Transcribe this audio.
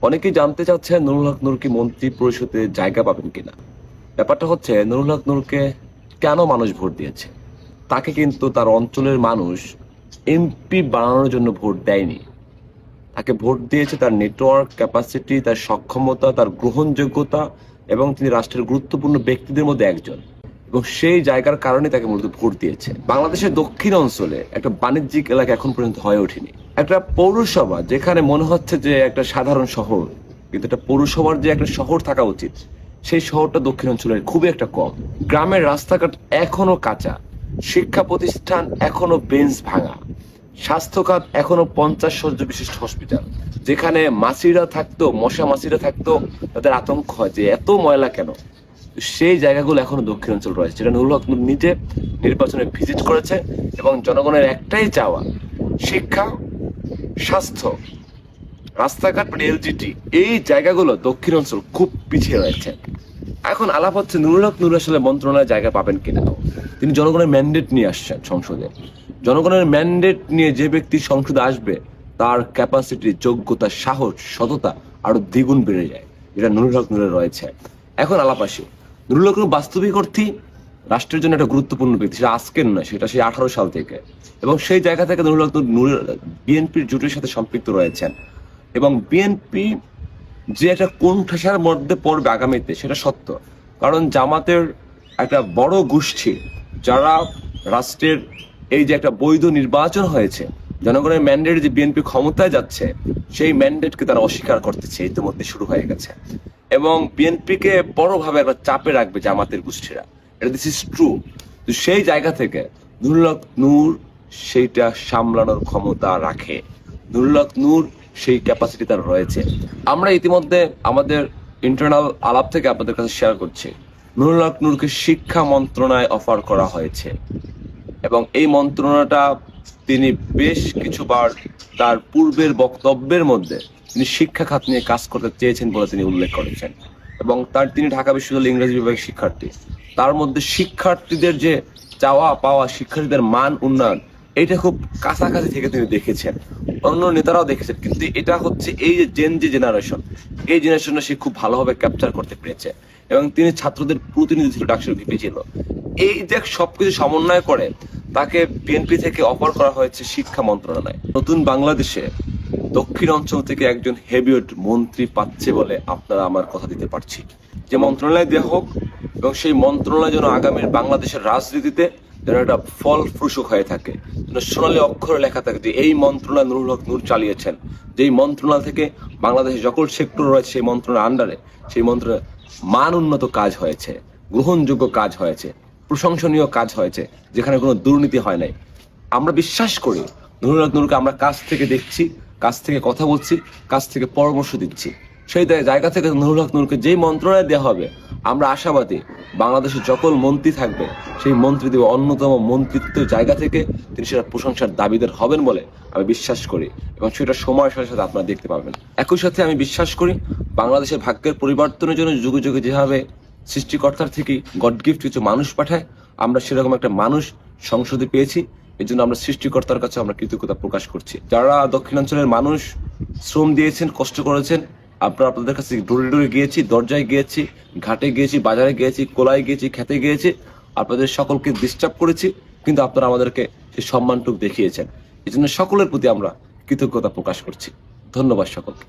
অনেকেই জানতে চাচ্ছেন নুরুল হক নূর কি মন্ত্রী পরিষদে জায়গা পাবেন কিনা। ব্যাপারটা হচ্ছে নুরুল হক নূরকে কেন মানুষ ভোট দিয়েছে। তাকে কিন্তু তার অঞ্চলের মানুষ এমপি বানানোর জন্য ভোট দেয়নি। তাকে ভোট দিয়েছে তার নেটওয়ার্ক ক্যাপাসিটি, তার সক্ষমতা, তার গ্রহণযোগ্যতা এবং তিনি রাষ্ট্রের গুরুত্বপূর্ণ ব্যক্তিদের মধ্যে একজন, এবং সেই জায়গার কারণে তাকে মূলত ভোট দিয়েছে। বাংলাদেশের দক্ষিণ অঞ্চলে একটা বাণিজ্যিক এলাকা এখন পর্যন্ত হয়ে ওঠেনি। একটা পৌরসভা যেখানে মনে হচ্ছে যে একটা সাধারণ শহর, কিন্তু একটা পৌরসভার যে একটা শহর থাকা উচিত, সেই শহরটা দক্ষিণ অঞ্চলের খুবই একটা কম। গ্রামের রাস্তাঘাট এখনো কাঁচা, শিক্ষা প্রতিষ্ঠান এখনো বেঞ্চ ভাঙা, স্বাস্থ্য খাত এখনো 50 শয্যা বিশিষ্ট হসপিটাল। যেখানে মাছিরা থাকতো, মশা মাছিরা থাকতো, তাদের আতঙ্ক হয় যে এত ময়লা কেন। সেই জায়গাগুলো এখনো দক্ষিণ অঞ্চল রয়েছে, যেটা নুরুল হক নূর নিজে নির্বাচনে ভিজিট করেছে। এবং জনগণের একটাই চাওয়া, শিক্ষা, স্বাস্থ্য, রাস্তাঘাট, এলজিটি, এই জায়গাগুলো দক্ষিণ অঞ্চল খুব পিছিয়ে রয়েছে। এখন আলাপ হচ্ছে নুরুল হক নূর আসলে মন্ত্রণালয়ে জায়গা পাবেন কিনা। তিনি জনগণের ম্যান্ডেট নিয়ে আসছেন সংসদে। জনগণের ম্যান্ডেট নিয়ে যে ব্যক্তি সংসদে আসবে তার ক্যাপাসিটি, যোগ্যতা, সাহস, সততা আরো দ্বিগুণ বেড়ে যায়, যেটা নুরুল হক নূরের রয়েছে। এখন আলাপ আসি, নুরুল হক নূর বাস্তবিক অর্থেই রাষ্ট্রের জন্য একটা গুরুত্বপূর্ণ ব্যক্তি। সেটা আজকের নয়, সেটা সেই 18 সাল থেকে। এবং সেই জায়গা থেকে নুরুল হক নূর বিএনপির জোটের সাথে সম্পৃক্ত রয়েছেন। এবং বিএনপি যে একটা কোণঠাসার মধ্যে পড়বে আগামীতে সেটা সত্য। কারণ জামাতের একটা বড় গোষ্ঠী যারা রাষ্ট্রের এই যে একটা বৈধ নির্বাচন হয়েছে, জনগণের ম্যান্ডেট যে বিএনপি ক্ষমতায় যাচ্ছে, সেই ম্যান্ডেটকে তারা অস্বীকার করতেছে, ইতিমধ্যে শুরু হয়ে গেছে। এবং বিএনপিকে বড়ভাবে একটা চাপে রাখবে জামাতের গোষ্ঠীরা, এটা দিস ইজ ট্রু। তো সেই জায়গা থেকে নুরুল হক নূর সেইটা সামলানোর ক্ষমতা রাখে। নুরুল হক নূর সেই ক্যাপাসিটি তার রয়েছে। আমরা ইতিমধ্যে আমাদের ইন্টারনাল আলাপ থেকে আপনাদের কাছে শেয়ার করছি, নুরুল হক নূরকে শিক্ষা মন্ত্রণালয় অফার করা হয়েছে। এবং এই মন্ত্রণাটা তিনি বেশ কিছুবার তার পূর্বের বক্তব্যের মধ্যে তিনি শিক্ষা খাত নিয়ে কাজ করতে চেয়েছেন বলে তিনি উল্লেখ করেছেন। এবং তিনি ঢাকা বিশ্ববিদ্যালয়ের ইংরেজি বিভাগের শিক্ষার্থী। তার মধ্যে শিক্ষার্থীদের যে চাওয়া পাওয়া, শিক্ষার্থীদের মান উন্নয়ন, এটা খুব কাছাকাছি থেকে তিনি দেখেছেন, অন্য নেতারাও দেখেছেন। কিন্তু এটা হচ্ছে এই যে জেনারেশন, এই জেনারেশনটা সে খুব ভালোভাবে ক্যাপচার করতে পেরেছে। এবং তিনি ছাত্রদের প্রতিনিধি ছিল, ডাকসুর ভিপি ছিল। এই যে সবকিছু সমন্বয় করে তাকে বিএনপি থেকে অফার করা হয়েছে শিক্ষা মন্ত্রণালয়। নতুন বাংলাদেশে দক্ষিণ অঞ্চল থেকে একজন হেভিওয়েট মন্ত্রী পাচ্ছে বলে আপনারা আমার কথা দিতে পারছি। যে মন্ত্রণালয় দেওয়া হোক, এবং সেই মন্ত্রণালয় যেন আগামীর বাংলাদেশের রাজনীতিতে যেন একটা ফল ফ্রুসুক হয়ে থাকে, যেন সোনালী অক্ষরে লেখা থাকে যে এই মন্ত্রণালয় নুরুল হক নূর চালিয়েছেন। যেই মন্ত্রণালয় থেকে বাংলাদেশের সকল সেক্টর রয়েছে সেই মন্ত্রণালয়ের আন্ডারে, সেই মন্ত্রণালয় মান উন্নত কাজ হয়েছে, গ্রহণযোগ্য কাজ হয়েছে, প্রশংসনীয় কাজ হয়েছে, যেখানে কোনো দুর্নীতি হয় নাই। আমরা বিশ্বাস করি নুরুল হক নূরকে আমরা কাছ থেকে দেখছি, কাছ থেকে কথা বলছি, কাছ থেকে পরামর্শ দিচ্ছি। সেই জায়গা থেকে নুরুল হক নূরকে যেই মন্ত্রণালয় দেওয়া হবে, আমরা আশাবাদী বাংলাদেশের সকল মন্ত্রী থাকবে, সেই মন্ত্রী দেব অন্যতম মন্ত্রিত্বের জায়গা থেকে তিনি সেটা প্রশংসার দাবিদার হবেন বলে আমি বিশ্বাস করি। এবং সেটা সময়ের সাথে সাথে আপনারা দেখতে পাবেন। একই সাথে আমি বিশ্বাস করি বাংলাদেশের ভাগ্যের পরিবর্তনের জন্য যুগে যুগে যেভাবে সৃষ্টিকর্তার থেকে গড গিফট কিছু মানুষ পাঠায়, আমরা সেরকম একটা মানুষ সংসদে পেয়েছি। এই জন্য আমরা সৃষ্টিকর্তার কাছে আমরা কৃতজ্ঞতা প্রকাশ করছি। যারা দক্ষিণাঞ্চলের মানুষ শ্রম দিয়েছেন, কষ্ট করেছেন, আপনাদের কাছে ডোরে ডোরে গিয়েছি, দরজায় গিয়েছি, ঘাটে গিয়েছি, বাজারে গিয়েছি, কোলায় গিয়েছি, খেতে গিয়েছি, আপনাদের সকলকে ডিস্টার্ব করেছি, কিন্তু আপনারা আমাদেরকে সেই সম্মানটুকু দেখিয়েছেন। এই জন্য সকলের প্রতি আমরা কৃতজ্ঞতা প্রকাশ করছি। ধন্যবাদ সকলকে।